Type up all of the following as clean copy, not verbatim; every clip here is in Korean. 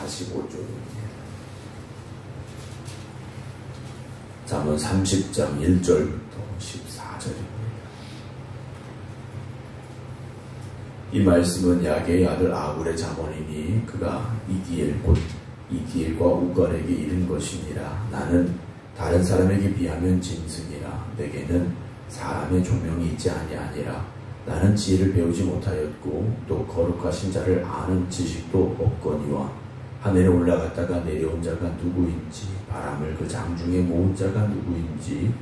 45쪽입니다. 잠언 30장 1절부터 14절입니다. 이 말씀은 야게의 아들 아굴의 잠언이니 그가 이디엘 곧 이디엘과 우갈에게 이른 것이니라. 나는 다른 사람에게 비하면 짐승이라. 내게는 사람의 조명이 있지 아니하니라. 나는 지혜를 배우지 못하였고 또 거룩하신 자를 아는 지식도 없거니와 하늘에 올라갔다가 내려온 자가 누구인지, 바람을 그 장중에 모은 자가 누구인지,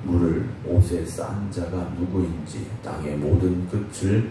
물을 옷에 싼 자가 누구인지, 땅의 모든 끝을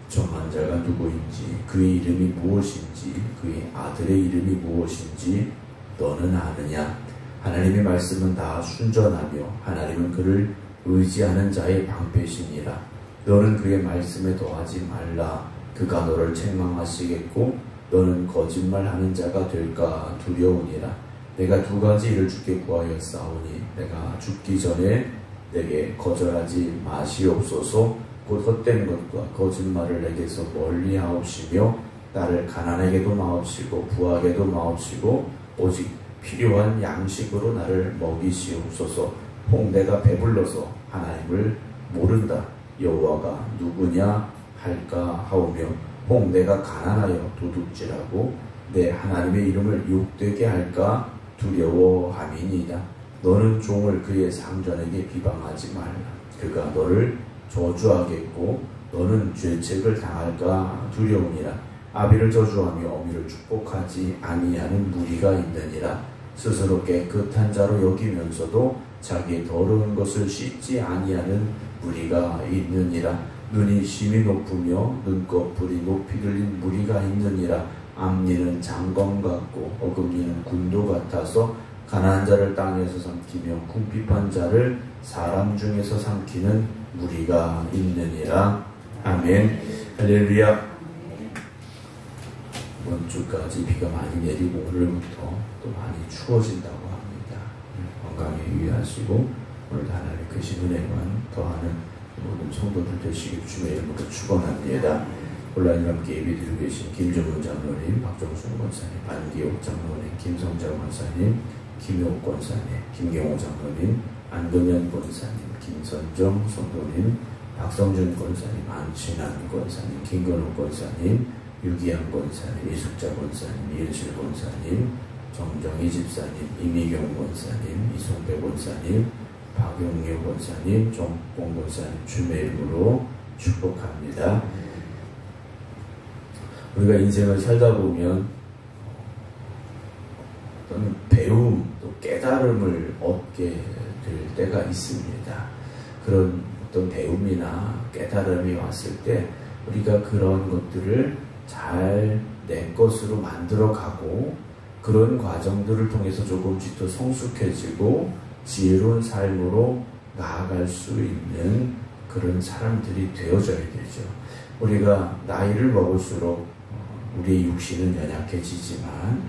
정한 자가 누구인지, 그의 이름이 무엇인지, 그의 아들의 이름이 무엇인지 너는 아느냐? 하나님의 말씀은 다 순전하며 하나님은 그를 의지하는 자의 방패시니라. 너는 그의 말씀에 더하지 말라. 그가 너를 책망하시겠고 너는 거짓말하는 자가 될까 두려우니라. 내가 두 가지 일을 주께 구하였사오니 내가 죽기 전에 내게 거절하지 마시옵소서. 곧 헛된 것과 거짓말을 내게서 멀리 하옵시며 나를 가난하게도 마옵시고 부하게도 마옵시고 오직 필요한 양식으로 나를 먹이시옵소서. 혹 내가 배불러서 하나님을 모른다 여호와가 누구냐 할까 하오며 혹 내가 가난하여 도둑질하고 내 하나님의 이름을 욕되게 할까 두려워함이니이다. 너는 종을 그의 상전에게 비방하지 말라. 그가 너를 저주하겠고 너는 죄책을 당할까 두려우니라. 아비를 저주하며 어미를 축복하지 아니하는 무리가 있느니라. 스스로 깨끗한 자로 여기면서도 자기의 더러운 것을 씻지 아니하는 무리가 있느니라. 눈이 심히 높으며 눈꺼풀이 높이 들린 무리가 있느니라. 앞니는 장검 같고 어금니는 군도 같아서 가난한 자를 땅에서 삼키며 궁핍한 자를 사람 중에서 삼키는 무리가 있느니라. 아멘. 할렐루야. 이번 주까지 비가 많이 내리고 오늘부터 또 많이 추워진다고 합니다. 건강에 유의하시고 오늘도 하나님의 크신 은혜만 더하는 모든 성도들 되시길 주의 이름으로 축원합니다. 온라인으로 함께 예배드리고 계신 김정은 장로님, 박정순 권사님, 안기옥 장로님, 김성장 권사님, 김효옥 권사님, 김경호 장로님, 안동현 권사님, 김선정 성도님, 박성준 권사님, 안친환 권사님, 김건욱 권사님, 유기양 권사님, 이숙자 권사님, 이은실 권사님, 정정희 집사님, 이미경 권사님, 이송배 권사님, 박용유 권사님, 정봉 권사님 주의 이름으로 축복합니다. 우리가 인생을 살다 보면 어떤 배움, 또 깨달음을 얻게 될 때가 있습니다. 그런 어떤 배움이나 깨달음이 왔을 때 우리가 그런 것들을 잘 내 것으로 만들어가고 그런 과정들을 통해서 조금씩 더 성숙해지고 지혜로운 삶으로 나아갈 수 있는 그런 사람들이 되어져야 되죠. 우리가 나이를 먹을수록 우리의 육신은 연약해지지만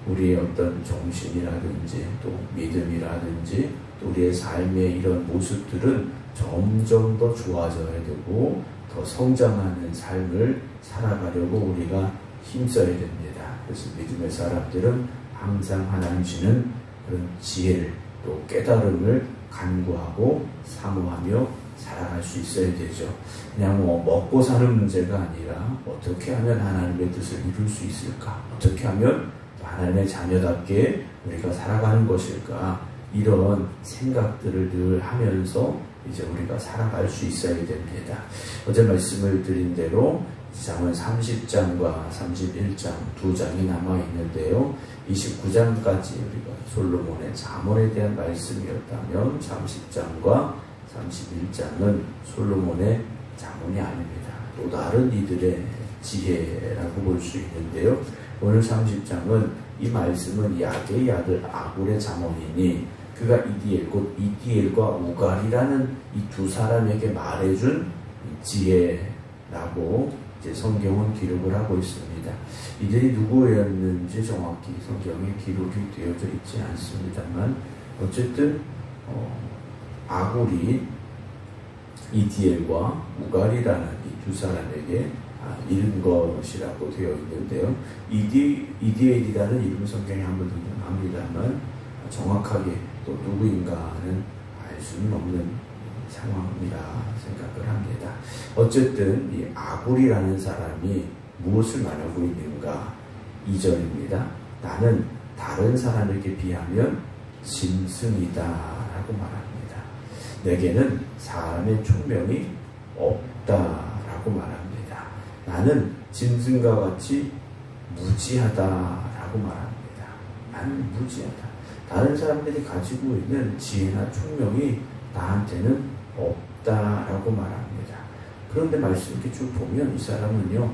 우리의 어떤 정신이라든지 또 믿음이라든지 또 우리의 삶의 이런 모습들은 점점 더 좋아져야 되고 더 성장하는 삶을 살아가려고 우리가 힘써야 됩니다. 그래서 믿음의 사람들은 항상 하나님 주시는 그런 지혜를 또 깨달음을 간구하고 사모하며 살아갈 수 있어야 되죠. 그냥 먹고 사는 문제가 아니라 어떻게 하면 하나님의 뜻을 이룰 수 있을까? 어떻게 하면 하나님의 자녀답게 우리가 살아가는 것일까? 이런 생각들을 늘 하면서 이제 우리가 살아갈 수 있어야 됩니다. 어제 말씀을 드린 대로 잠언 30장과 31장 두 장이 남아 있는데요. 29장까지 우리가 솔로몬의 잠언에 대한 말씀이었다면 30장과 31장은 솔로몬의 잠언이 아닙니다. 또 다른 이들의 지혜라고 볼 수 있는데요. 오늘 30장은 이 말씀은 야게의 아들 아굴의 잠언이니 그가 이디엘 곧 이디엘과 우갈이라는 이 두 사람에게 말해준 지혜라고 이제 성경은 기록을 하고 있습니다. 이들이 누구였는지 정확히 성경에 기록이 되어져 있지 않습니다만 어쨌든 아굴이 이디엘과 우갈이라는 이 두 사람에게 잃은 것이라고 되어 있는데요. 이디엘이라는 이름 성경에 한번 등장합니다만 정확하게 또 누구인가는 알 수는 없는 상황이라 생각을 합니다. 어쨌든 이 아굴이라는 사람이 무엇을 말하고 있는가? 2절입니다. 나는 다른 사람에게 비하면 짐승이다 라고 말합니다. 내게는 사람의 총명이 없다 라고 말합니다. 나는 짐승과 같이 무지하다 라고 말합니다. 나는 무지하다. 다른 사람들이 가지고 있는 지혜나 총명이 나한테는 없다라고 말합니다. 그런데 말씀 이렇게 쭉 보면 이 사람은요,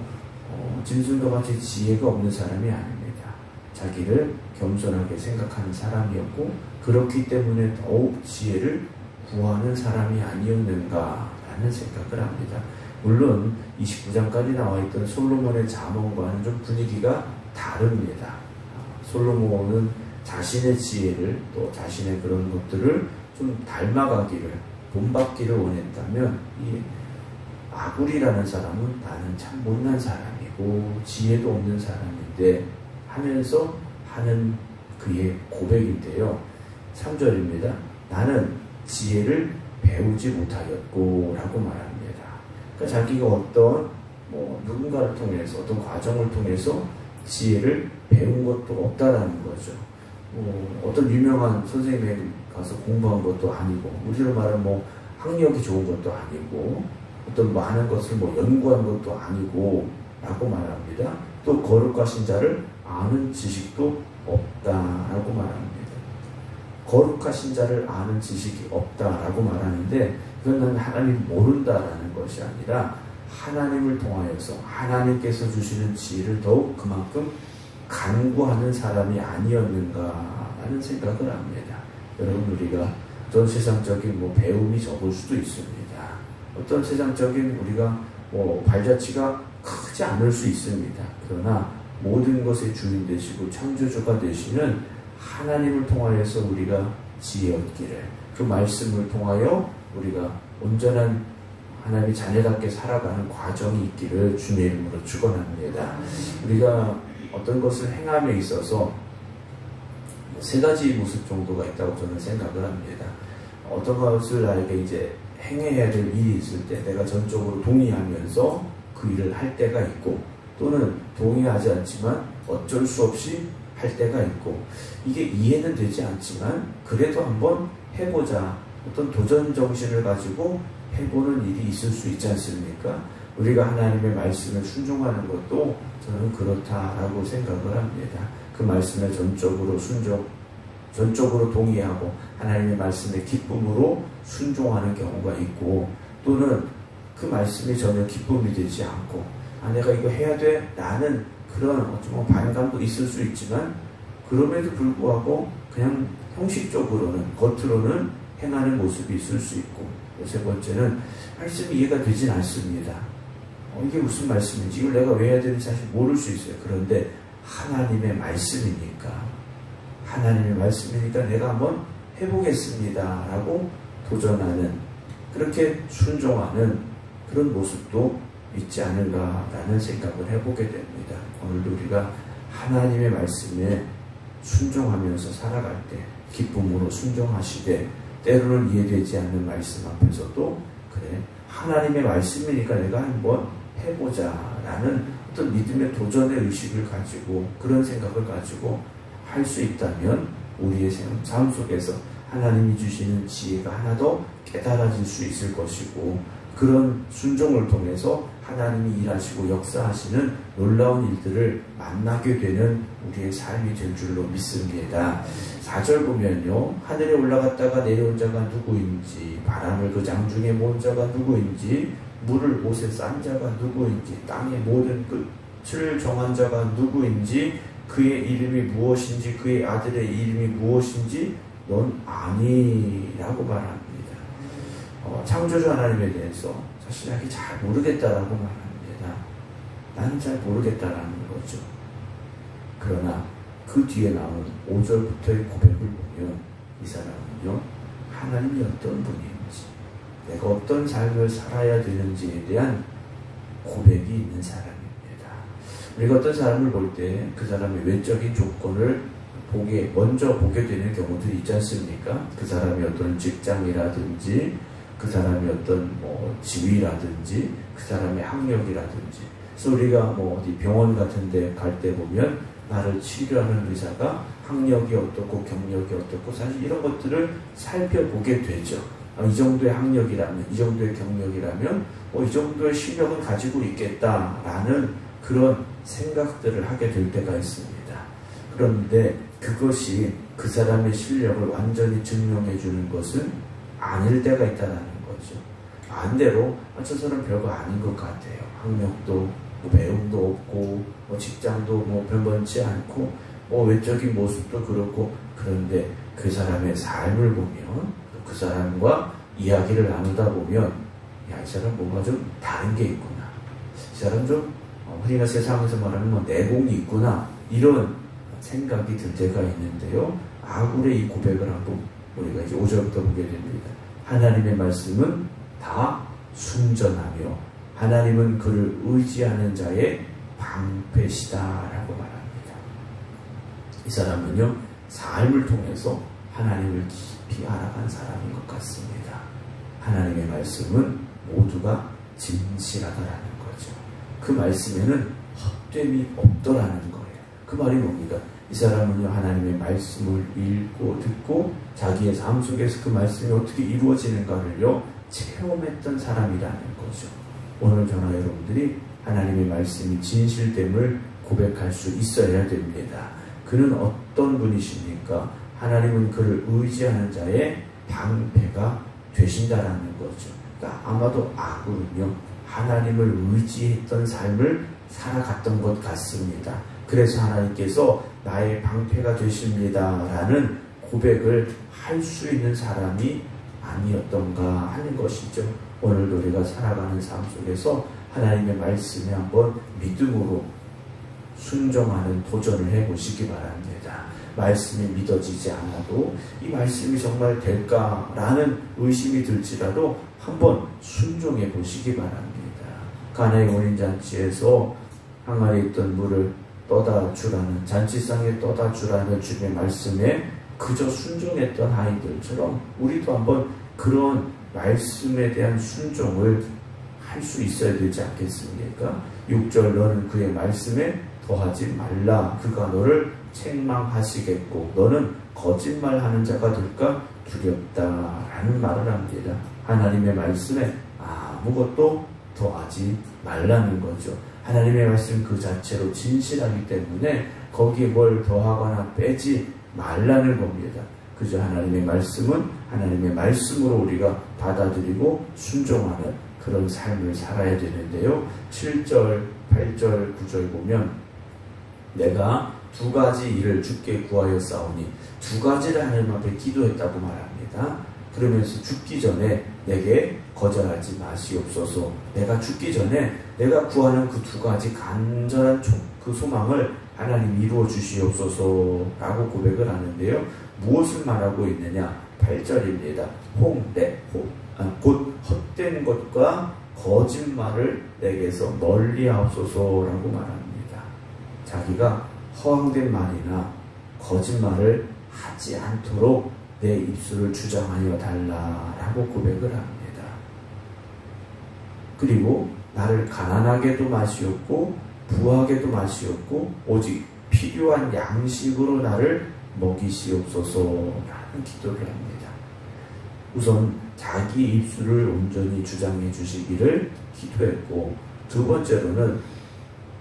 짐승과 같이 지혜가 없는 사람이 아닙니다. 자기를 겸손하게 생각하는 사람이었고, 그렇기 때문에 더욱 지혜를 구하는 사람이 아니었는가라는 생각을 합니다. 물론 29장까지 나와 있던 솔로몬의 잠언과는 좀 분위기가 다릅니다. 솔로몬은 자신의 지혜를 또 자신의 그런 것들을 좀 닮아가기를 본받기를 원했다면 이 아굴이라는 사람은 나는 참 못난 사람이고 지혜도 없는 사람인데 하면서 하는 그의 고백인데요. 3절입니다. 나는 지혜를 배우지 못하였고 라고 말합니다. 그러니까 자기가 어떤 누군가를 통해서 어떤 과정을 통해서 지혜를 배운 것도 없다라는 거죠. 어떤 유명한 선생님에 가서 공부한 것도 아니고, 우리로 말하면 학력이 좋은 것도 아니고, 어떤 많은 것을 연구한 것도 아니고 라고 말합니다. 또 거룩하신 자를 아는 지식도 없다라고 말합니다. 거룩하신 자를 아는 지식이 없다라고 말하는데, 그건 하나님 모른다라는 것이 아니라 하나님을 통하여서 하나님께서 주시는 지혜를 더욱 그만큼 간구하는 사람이 아니었는가라는 생각을 합니다. 여러분, 우리가 어떤 세상적인 배움이 적을 수도 있습니다. 어떤 세상적인 우리가 발자취가 크지 않을 수 있습니다. 그러나 모든 것의 주인 되시고 창조주가 되시는 하나님을 통하여서 우리가 지혜 얻기를, 그 말씀을 통하여 우리가 온전한 하나님의 자녀답게 살아가는 과정이 있기를 주님의 이름으로 축원합니다. 우리가 어떤 것을 행함에 있어서 세 가지 모습 정도가 있다고 저는 생각을 합니다. 어떤 것을 나에게 이제 행해야 될 일이 있을 때 내가 전적으로 동의하면서 그 일을 할 때가 있고, 또는 동의하지 않지만 어쩔 수 없이 할 때가 있고, 이게 이해는 되지 않지만 그래도 한번 해보자, 어떤 도전 정신을 가지고 해보는 일이 있을 수 있지 않습니까? 우리가 하나님의 말씀에 순종하는 것도 저는 그렇다라고 생각을 합니다. 그 말씀에 전적으로 동의하고 하나님의 말씀에 기쁨으로 순종하는 경우가 있고, 또는 그 말씀이 전혀 기쁨이 되지 않고 내가 이거 해야 돼 라는 그런 어쩌면 반감도 있을 수 있지만, 그럼에도 불구하고 그냥 형식적으로는 겉으로는 행하는 모습이 있을 수 있고, 세 번째는 말씀이 이해가 되진 않습니다. 이게 무슨 말씀인지, 이걸 내가 왜 해야 되는지 사실 모를 수 있어요. 그런데 하나님의 말씀이니까 내가 한번 해보겠습니다 라고 도전하는, 그렇게 순종하는 그런 모습도 있지 않을까라는 생각을 해보게 됩니다. 오늘도 우리가 하나님의 말씀에 순종하면서 살아갈 때 기쁨으로 순종하시되, 때로는 이해되지 않는 말씀 앞에서도 그래, 하나님의 말씀이니까 내가 한번 해보자 라는 어떤 믿음의 도전의 의식을 가지고, 그런 생각을 가지고 할 수 있다면 우리의 삶 속에서 하나님이 주시는 지혜가 하나 더 깨달아질 수 있을 것이고, 그런 순종을 통해서 하나님이 일하시고 역사하시는 놀라운 일들을 만나게 되는 우리의 삶이 될 줄로 믿습니다. 4절 보면요, 하늘에 올라갔다가 내려온 자가 누구인지, 바람을 그 장중에 모은 자가 누구인지, 물을 옷에 싼 자가 누구인지, 땅의 모든 끝을 정한 자가 누구인지, 그의 이름이 무엇인지, 그의 아들의 이름이 무엇인지 넌 아니라고 말합니다. 창조주 하나님에 대해서 자신에게 잘 모르겠다라고 말합니다. 나는 잘 모르겠다라는 거죠. 그러나 그 뒤에 나온 5절부터의 고백을 보면 이 사람은요, 하나님이 어떤 분인지, 내가 어떤 삶을 살아야 되는지에 대한 고백이 있는 사람입니다. 우리가 어떤 사람을 볼 때 그 사람의 외적인 조건을 먼저 보게 되는 경우들이 있지 않습니까? 그 사람이 어떤 직장이라든지, 그 사람이 어떤 지위라든지, 그 사람의 학력이라든지. 그래서 우리가 어디 병원 같은 데 갈 때 보면 나를 치료하는 의사가 학력이 어떻고 경력이 어떻고 사실 이런 것들을 살펴보게 되죠. 이 정도의 학력이라면, 이 정도의 경력이라면 이 정도의 실력은 가지고 있겠다라는 그런 생각들을 하게 될 때가 있습니다. 그런데 그것이 그 사람의 실력을 완전히 증명해 주는 것은 아닐 때가 있다는 거죠. 반대로 저 사람 별거 아닌 것 같아요. 학력도 배움도 없고 직장도 변변치 않고 외적인 모습도 그렇고, 그런데 그 사람의 삶을 보면, 그 사람과 이야기를 나누다 보면 이 사람 뭔가 좀 다른 게 있구나, 이 사람 좀 우리가 세상에서 말하는 내공이 있구나, 이런 생각이 들 때가 있는데요. 아굴의 이 고백을 한번 우리가 이제 5절부터 보게 됩니다. 하나님의 말씀은 다 순전하며 하나님은 그를 의지하는 자의 방패시다라고 말합니다. 이 사람은요, 삶을 통해서 하나님을 깊이 알아간 사람인 것 같습니다. 하나님의 말씀은 모두가 진실하다라는 거죠. 그 말씀에는 헛됨이 없더라는 거예요. 그 말이 뭡니까? 이 사람은요, 하나님의 말씀을 읽고 듣고 자기의 삶 속에서 그 말씀이 어떻게 이루어지는가를요 체험했던 사람이라는 거죠. 오늘 저나 여러분들이 하나님의 말씀이 진실됨을 고백할 수 있어야 됩니다. 그는 어떤 분이십니까? 하나님은 그를 의지하는 자의 방패가 되신다라는 거죠. 그러니까 아마도 아굴은요, 하나님을 의지했던 삶을 살아갔던 것 같습니다. 그래서 하나님께서 나의 방패가 되십니다라는 고백을 할 수 있는 사람이 아니었던가 하는 것이죠. 오늘도 우리가 살아가는 삶 속에서 하나님의 말씀에 한번 믿음으로 순종하는 도전을 해보시기 바랍니다. 말씀이 믿어지지 않아도 이 말씀이 정말 될까라는 의심이 들지라도 한번 순종해 보시기 바랍니다. 가나의 혼인잔치에서 항아리에 있던 물을 떠다 주라는, 잔치상에 떠다 주라는 주님의 말씀에 그저 순종했던 아이들처럼 우리도 한번 그런 말씀에 대한 순종을 할 수 있어야 되지 않겠습니까? 6절, 너는 그의 말씀에 더하지 말라. 그가 너를 책망하시겠고 너는 거짓말하는 자가 될까 두렵다라는 말을 합니다. 하나님의 말씀에 아무것도 더하지 말라는 거죠. 하나님의 말씀 그 자체로 진실하기 때문에 거기에 뭘 더하거나 빼지 말라는 겁니다. 그저 하나님의 말씀은 하나님의 말씀으로 우리가 받아들이고 순종하는 그런 삶을 살아야 되는데요. 7절, 8절, 9절 보면 내가 두 가지 일을 주께 구하였사오니, 두 가지를 하나님 앞에 기도했다고 말합니다. 그러면서 죽기 전에 내게 거절하지 마시옵소서. 내가 죽기 전에 내가 구하는 그 두 가지 간절한 그 소망을 하나님 이루어 주시옵소서 라고 고백을 하는데요. 무엇을 말하고 있느냐? 8절입니다. 곧 헛된 것과 거짓말을 내게서 멀리 하옵소서라고 말합니다. 자기가 허황된 말이나 거짓말을 하지 않도록 내 입술을 주장하여 달라라고 고백을 합니다. 그리고 나를 가난하게도 마시옵고 부하게도 마시옵고 오직 필요한 양식으로 나를 먹이시옵소서라는 기도를 합니다. 우선 자기 입술을 온전히 주장해 주시기를 기도했고, 두 번째로는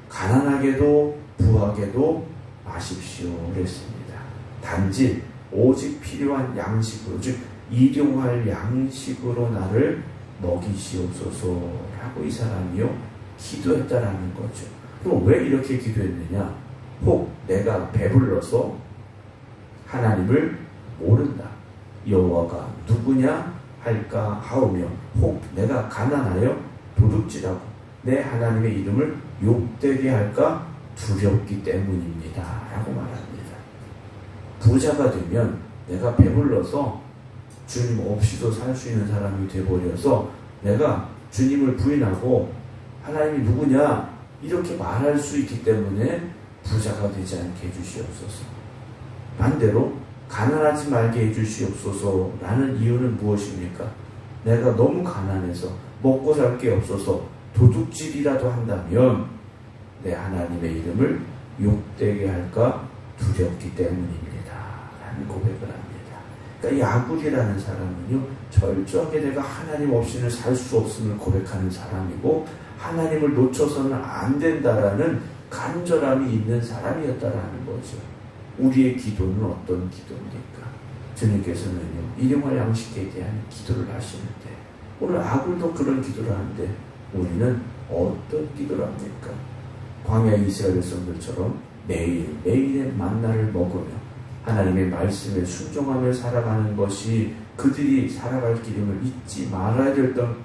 가난하게도 부하게도 마십시오 그랬습니다. 단지 오직 필요한 양식으로, 즉 일용할 양식으로 나를 먹이시옵소서라고 이 사람이요 기도했다라는 거죠. 그럼 왜 이렇게 기도했느냐? 혹 내가 배불러서 하나님을 모른다, 여호와가 누구냐 할까 하오며, 혹 내가 가난하여 도둑질하고 내 하나님의 이름을 욕되게 할까 두렵기 때문입니다 라고 말합니다. 부자가 되면 내가 배불러서 주님 없이도 살 수 있는 사람이 되어버려서 내가 주님을 부인하고 하나님이 누구냐? 이렇게 말할 수 있기 때문에 부자가 되지 않게 해주시옵소서. 반대로 가난하지 말게 해주시옵소서라는 이유는 무엇입니까? 내가 너무 가난해서 먹고 살 게 없어서 도둑질이라도 한다면 내 하나님의 이름을 욕되게 할까 두렵기 때문입니다. 라는 고백을 합니다. 그러니까 야굴이라는 사람은요, 철저하게 내가 하나님 없이는 살 수 없음을 고백하는 사람이고, 하나님을 놓쳐서는 안 된다라는 간절함이 있는 사람이었다라는 거죠. 우리의 기도는 어떤 기도입니까? 주님께서는요, 일용할 양식에 대한 기도를 하시는데, 오늘 아굴도 그런 기도를 하는데 우리는 어떤 기도를 합니까? 광야 이스라엘 백성들처럼 매일매일의 만나를 먹으며 하나님의 말씀에 순종하며 살아가는 것이 그들이 살아갈 길임을 잊지 말아야 됐던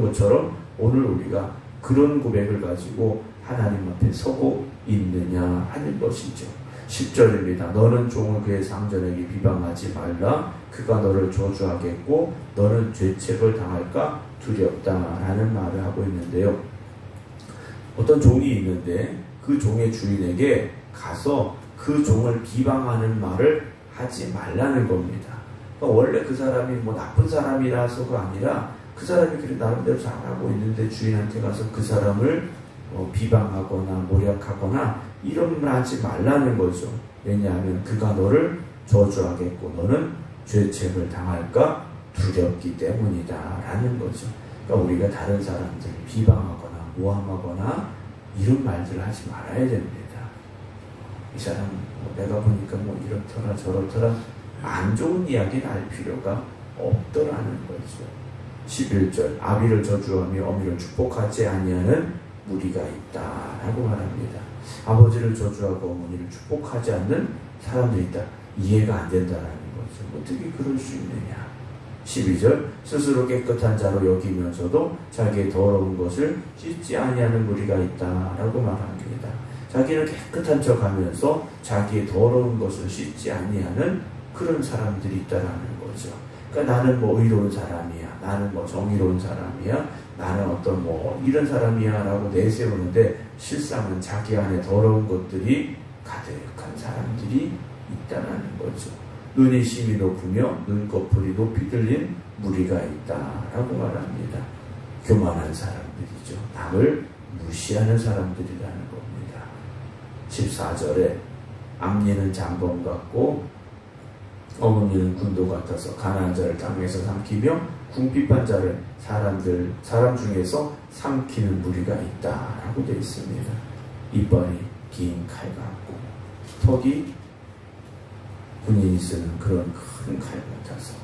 것처럼 오늘 우리가 그런 고백을 가지고 하나님 앞에 서고 있느냐 하는 것이죠. 10절입니다. 너는 종을 그의 상전에게 비방하지 말라. 그가 너를 저주하겠고 너는 죄책을 당할까 두렵다라는 말을 하고 있는데요. 어떤 종이 있는데 그 종의 주인에게 가서 그 종을 비방하는 말을 하지 말라는 겁니다. 그러니까 원래 그 사람이 뭐 나쁜 사람이라서가 아니라 그 사람이 그래 나름대로 잘하고 있는데 주인한테 가서 그 사람을 비방하거나 모략하거나 이런 말 하지 말라는 거죠. 왜냐하면 그가 너를 저주하겠고 너는 죄책을 당할까 두렵기 때문이다 라는 거죠. 그러니까 우리가 다른 사람들을 비방하거나 모함하거나 이런 말들을 하지 말아야 됩니다. 이 사람 내가 보니까 뭐 이렇더라 저렇더라 안 좋은 이야기는 할 필요가 없더라는 거죠. 11절 아비를 저주하며 어미를 축복하지 아니하는 무리가 있다라고 말합니다. 아버지를 저주하고 어머니를 축복하지 않는 사람들이 있다. 이해가 안 된다라는 거죠. 어떻게 그럴 수 있느냐. 12절 스스로 깨끗한 자로 여기면서도 자기의 더러운 것을 씻지 아니하는 무리가 있다라고 말합니다. 자기는 깨끗한 척 하면서 자기의 더러운 것을 씻지 아니하는 그런 사람들이 있다라는 거죠. 그러니까 나는 뭐 의로운 사람이야. 나는 뭐 정의로운 사람이야. 나는 어떤 뭐 이런 사람이야 라고 내세우는데 실상은 자기 안에 더러운 것들이 가득한 사람들이 있다는 거죠. 눈이 심히 높으며 눈꺼풀이 높이 들린 무리가 있다라고 말합니다. 교만한 사람들이죠. 남을 무시하는 사람들이라는 겁니다. 14절에 앞니는 잠범 같고 어금니는 군도 같아서 가난한 자를 땅에서 삼키며 궁핍한 자를 사람 중에서 삼키는 무리가 있다라고 되어 있습니다. 이빨이 긴 칼 같고 턱이 군인이 쓰는 그런 큰 칼 같아서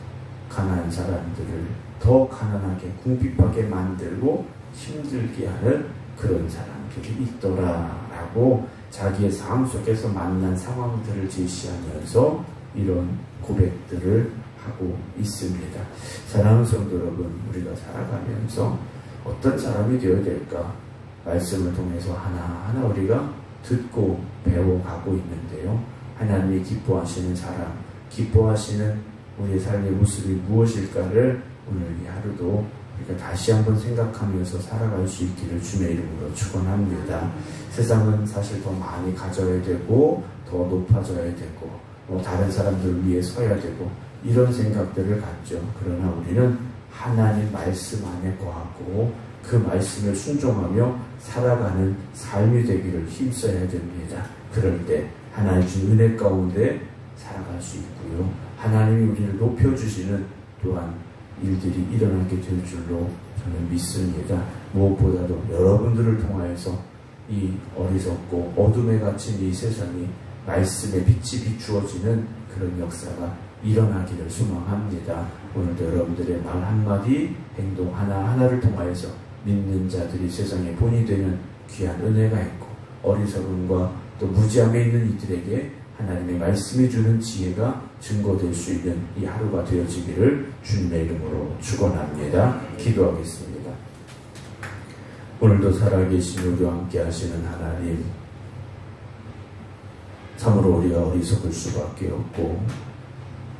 가난한 사람들을 더 가난하게 궁핍하게 만들고 힘들게 하는 그런 사람들이 있더라라고 자기의 삶 속에서 만난 상황들을 제시하면서 이런 고백들을 하고 있습니다. 사랑하는 성도 여러분, 우리가 살아가면서 어떤 사람이 되어야 될까? 말씀을 통해서 하나하나 우리가 듣고 배워가고 있는데요. 하나님이 기뻐하시는 사람, 기뻐하시는 우리의 삶의 모습이 무엇일까를 오늘 이 하루도 우리가 다시 한번 생각하면서 살아갈 수 있기를 주님의 이름으로 축원합니다. 세상은 사실 더 많이 가져야 되고 더 높아져야 되고 다른 사람들을 위해 서야 되고 이런 생각들을 갖죠. 그러나 우리는 하나님 말씀 안에 거하고 그 말씀을 순종하며 살아가는 삶이 되기를 힘써야 됩니다. 그럴 때 하나님 주 은혜 가운데 살아갈 수 있고요. 하나님이 우리를 높여주시는 또한 일들이 일어나게 될 줄로 저는 믿습니다. 무엇보다도 여러분들을 통하여서 이 어리석고 어둠에 갇힌 이 세상이 말씀의 빛이 비추어지는 그런 역사가 일어나기를 소망합니다. 오늘도 여러분들의 말 한마디, 행동 하나하나를 통하여서 믿는 자들이 세상의 본이 되는 귀한 은혜가 있고 어리석음과 또 무지함에 있는 이들에게 하나님의 말씀이 주는 지혜가 증거될 수 있는 이 하루가 되어지기를 주님의 이름으로 축원합니다. 기도하겠습니다. 오늘도 살아계신 우리와 함께 하시는 하나님, 참으로 우리가 어리석을 수밖에 없고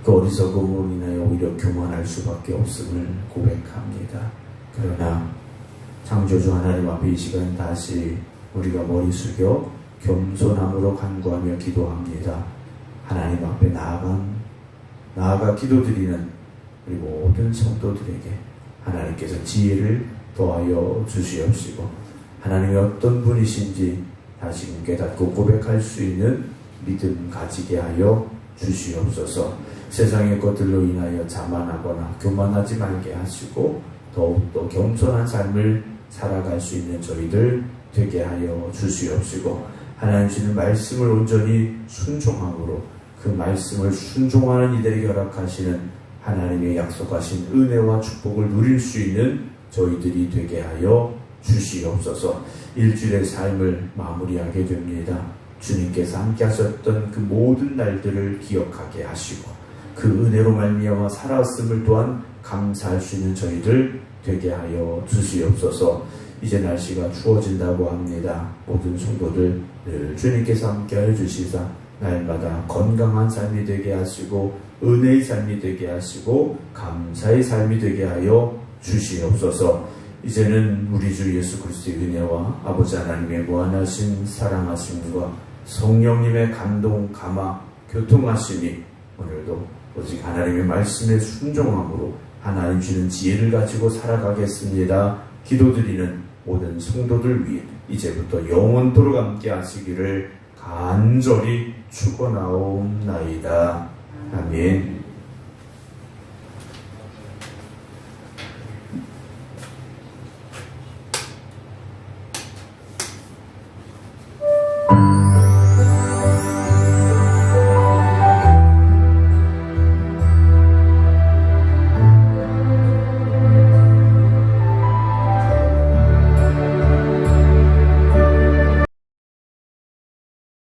그 어리석음으로 인하여 오히려 교만할 수밖에 없음을 고백합니다. 그러나 창조주 하나님 앞에 이 시간 다시 우리가 머리 숙여 겸손함으로 간구하며 기도합니다. 하나님 앞에 나아가 기도드리는 우리 모든 성도들에게 하나님께서 지혜를 더하여 주시옵시고 하나님이 어떤 분이신지 다시금 깨닫고 고백할 수 있는 믿음 가지게 하여 주시옵소서. 세상의 것들로 인하여 자만하거나 교만하지 말게 하시고 더욱더 겸손한 삶을 살아갈 수 있는 저희들 되게 하여 주시옵시고 하나님 주시는 말씀을 온전히 순종함으로 그 말씀을 순종하는 이들에게 허락하시는 하나님의 약속하신 은혜와 축복을 누릴 수 있는 저희들이 되게 하여 주시옵소서. 일주일의 삶을 마무리하게 됩니다. 주님께서 함께 하셨던 그 모든 날들을 기억하게 하시고 그 은혜로 말미암아 살아왔음을 또한 감사할 수 있는 저희들 되게 하여 주시옵소서. 이제 날씨가 추워진다고 합니다. 모든 성도들 늘 주님께서 함께 하여 주시사 날마다 건강한 삶이 되게 하시고 은혜의 삶이 되게 하시고 감사의 삶이 되게 하여 주시옵소서. 이제는 우리 주 예수 그리스도의 은혜와 아버지 하나님의 무한하신 사랑하심과 성령님의 감동, 감화, 교통하심이 오늘도 오직 하나님의 말씀에 순종함으로 하나님 주는 지혜를 가지고 살아가겠습니다. 기도드리는 모든 성도들 위해 이제부터 영원토록 함께 하시기를 간절히 축원하옵나이다. 아멘.